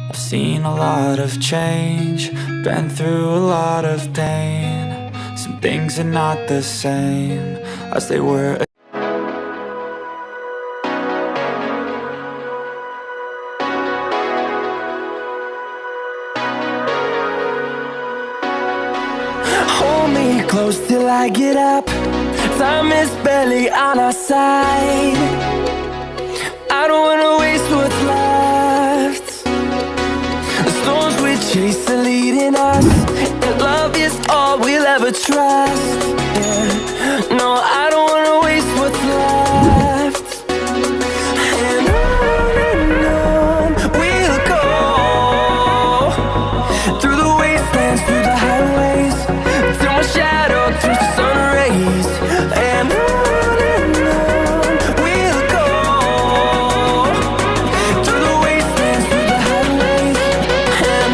I've seen a lot of change, been through a lot of pain. Some things are not the same as they were. Hold me close till I get up. Time is barely on our side. I don't wanna waste what's left. The storms we chase are leading us, and love is all we'll ever trust. Yeah. No, I don't wanna waste what's left. And on we'll go, through the wastelands, through the highways, till my shadow turns to sun rays. And on we'll go, through the wastelands, through the highways. And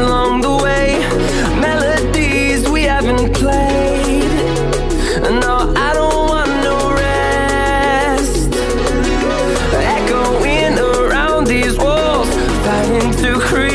along the way, melodies we haven't played. No, I don't want no rest. Echoing around these walls, fighting to create